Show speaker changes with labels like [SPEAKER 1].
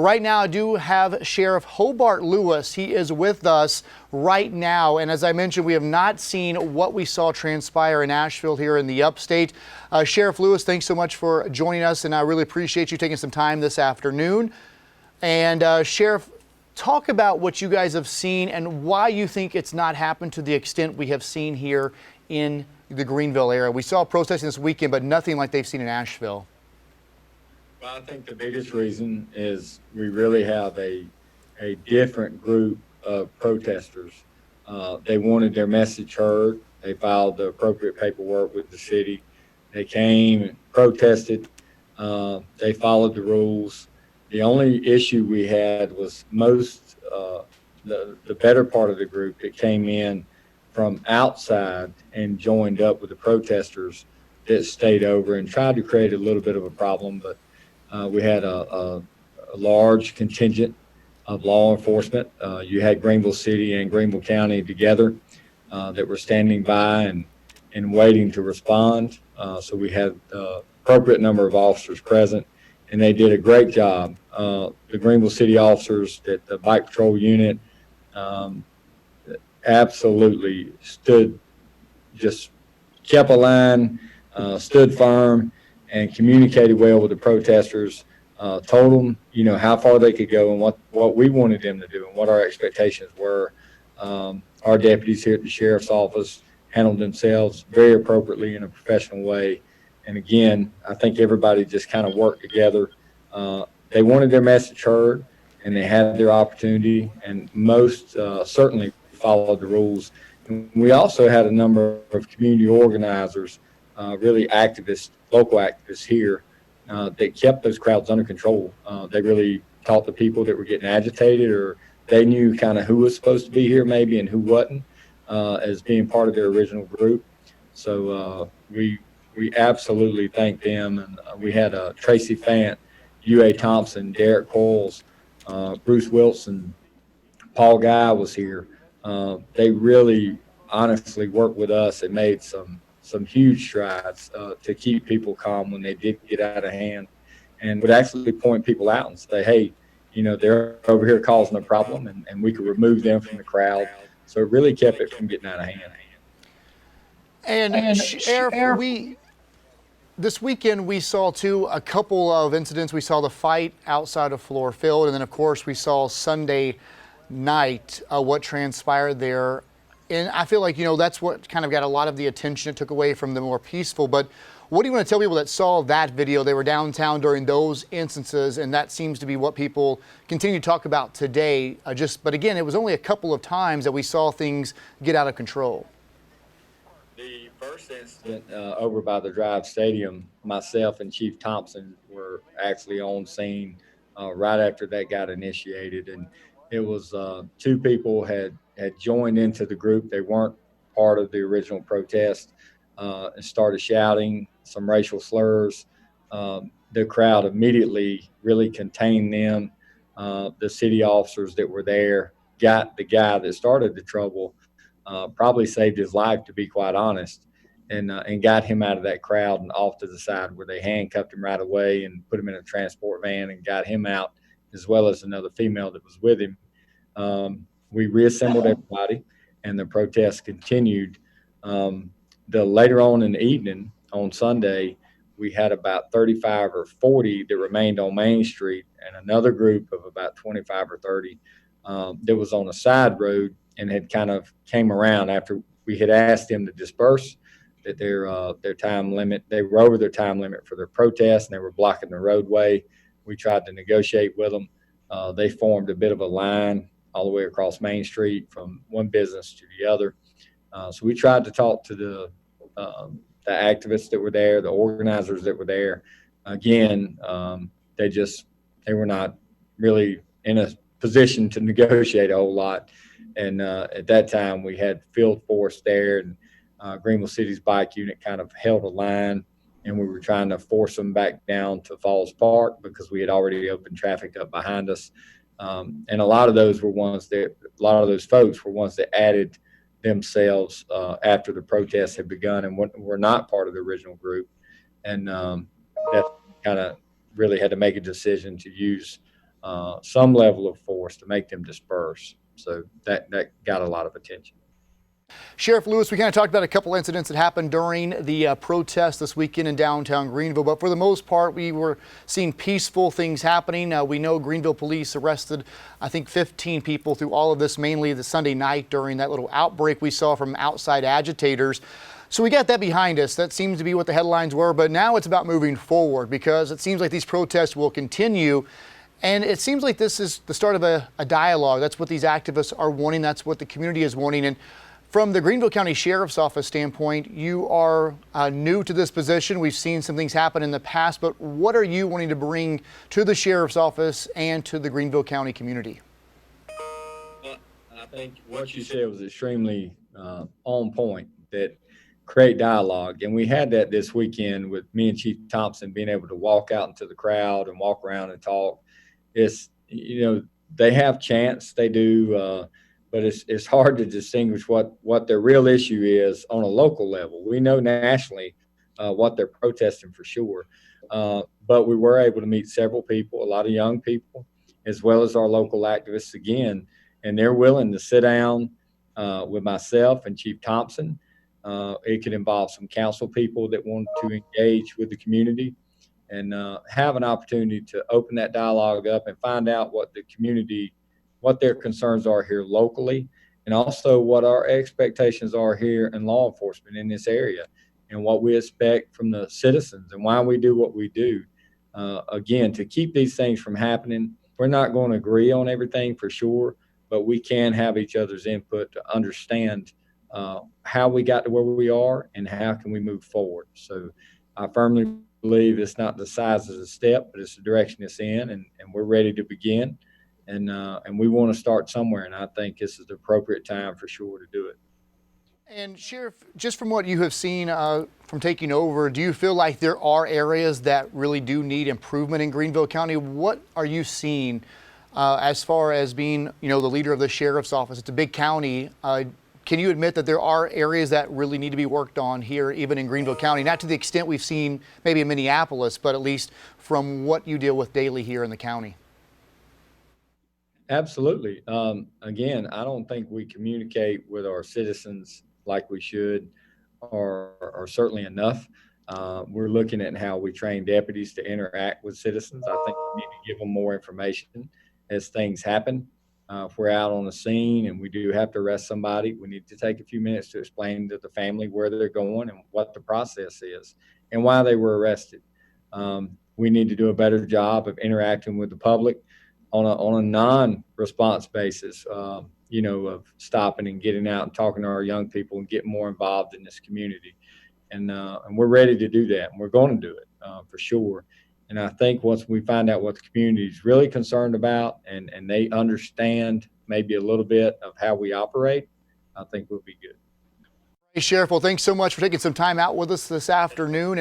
[SPEAKER 1] Right now, I do have Sheriff Hobart Lewis. He is with us right now. And as I mentioned, we have not seen what we saw transpire in Asheville here in the upstate. Sheriff Lewis, thanks so much for joining us, and I really appreciate you taking some time this afternoon. And Sheriff, talk about what you guys have seen and why you think it's not happened to the extent we have seen here in the Greenville area. We saw protesting this weekend, but nothing like they've seen in Asheville.
[SPEAKER 2] Well, I think the biggest reason is we really have a different group of protesters. They wanted their message heard. They filed the appropriate paperwork with the city. They came and protested. They followed the rules. The only issue we had was the better part of the group that came in from outside and joined up with the protesters that stayed over and tried to create a little bit of a problem, but we had a large contingent of law enforcement. You had Greenville City and Greenville County together that were standing by and waiting to respond. So we had the appropriate number of officers present, and they did a great job. The Greenville City officers, that the bike patrol unit, absolutely just kept a line, stood firm, and communicated well with the protesters, told them, how far they could go and what we wanted them to do and what our expectations were. Our deputies here at the sheriff's office handled themselves very appropriately in a professional way. And again, I think everybody just kind of worked together. They wanted their message heard, and they had their opportunity, and most certainly followed the rules. And we also had a number of community organizers, really activists, local activists here, that kept those crowds under control. They really taught the people that were getting agitated, or they knew kind of who was supposed to be here maybe and who wasn't, as being part of their original group. So we absolutely thank them. And we had Tracy Fant, U.A. Thompson, Derek Coles, Bruce Wilson, Paul Guy was here. They really honestly worked with us and made some huge strides to keep people calm when they did get out of hand, and would actually point people out and say, hey, they're over here causing a problem, and we could remove them from the crowd. So it really kept it from getting out of hand.
[SPEAKER 1] And Sheriff, this weekend we saw a couple of incidents. We saw the fight outside of Floor Field, and then of course we saw Sunday night what transpired there. And I feel like, that's what kind of got a lot of the attention it took away from the more peaceful. But what do you want to tell people that saw that video? They were downtown during those instances, and that seems to be what people continue to talk about today. But again, it was only a couple of times that we saw things get out of control.
[SPEAKER 2] The first incident over by the Drive Stadium, myself and Chief Thompson were actually on scene right after that got initiated. And it was two people had joined into the group. They weren't part of the original protest, and started shouting some racial slurs. The crowd immediately really contained them. The city officers that were there got the guy that started the trouble, probably saved his life, to be quite honest, and got him out of that crowd and off to the side, where they handcuffed him right away and put him in a transport van and got him out, as well as another female that was with him. We reassembled everybody, and the protest continued. Later on in the evening on Sunday, we had about 35 or 40 that remained on Main Street, and another group of about 25 or 30 that was on a side road and had kind of came around after we had asked them to disperse, that their time limit, they were over their time limit for their protest, and they were blocking the roadway. We tried to negotiate with them. They formed a bit of a line all the way across Main Street from one business to the other. So we tried to talk to the activists that were there, the organizers that were there. Again, they were not really in a position to negotiate a whole lot. And at that time, we had field force there, and Greenville City's bike unit kind of held a line, and we were trying to force them back down to Falls Park because we had already opened traffic up behind us. And a lot of those folks were ones that added themselves after the protests had begun and were not part of the original group. And that kind of really had to make a decision to use some level of force to make them disperse. So that got a lot of attention.
[SPEAKER 1] Sheriff Lewis, we kind of talked about a couple incidents that happened during the protest this weekend in downtown Greenville, but for the most part, we were seeing peaceful things happening. We know Greenville police arrested, I think, 15 people through all of this, mainly the Sunday night during that little outbreak we saw from outside agitators. So we got that behind us. That seems to be what the headlines were, but now it's about moving forward because it seems like these protests will continue. And it seems like this is the start of a dialogue. That's what these activists are wanting. That's what the community is wanting. And from the Greenville County Sheriff's Office standpoint, you are new to this position. We've seen some things happen in the past, but what are you wanting to bring to the Sheriff's Office and to the Greenville County community?
[SPEAKER 2] I think what you said was extremely on point, that create dialogue. And we had that this weekend with me and Chief Thompson being able to walk out into the crowd and walk around and talk. It's, they have chants, they do, but it's hard to distinguish what their real issue is on a local level. We know nationally what they're protesting for sure, but we were able to meet several people, a lot of young people, as well as our local activists again, and they're willing to sit down with myself and Chief Thompson. It could involve some council people that want to engage with the community and have an opportunity to open that dialogue up and find out what the community, what their concerns are here locally, and also what our expectations are here in law enforcement in this area and what we expect from the citizens and why we do what we do. Again, to keep these things from happening, we're not going to agree on everything for sure, but we can have each other's input to understand how we got to where we are and how can we move forward. So I firmly believe it's not the size of the step, but it's the direction it's in, and we're ready to begin. And we want to start somewhere, and I think this is the appropriate time for sure to do it.
[SPEAKER 1] And Sheriff, just from what you have seen from taking over, do you feel like there are areas that really do need improvement in Greenville County? What are you seeing as far as being, the leader of the Sheriff's Office? It's a big county. Can you admit that there are areas that really need to be worked on here, even in Greenville County? Not to the extent we've seen maybe in Minneapolis, but at least from what you deal with daily here in the county.
[SPEAKER 2] Absolutely. Again, I don't think we communicate with our citizens like we should, or certainly enough. We're looking at how we train deputies to interact with citizens. I think we need to give them more information as things happen. If we're out on the scene and we do have to arrest somebody, we need to take a few minutes to explain to the family where they're going and what the process is and why they were arrested. We need to do a better job of interacting with the public on a non-response basis, of stopping and getting out and talking to our young people and getting more involved in this community. And we're ready to do that, and we're going to do it for sure. And I think once we find out what the community is really concerned about and they understand maybe a little bit of how we operate, I think we'll be good.
[SPEAKER 1] Hey, Sheriff, well, thanks so much for taking some time out with us this afternoon. And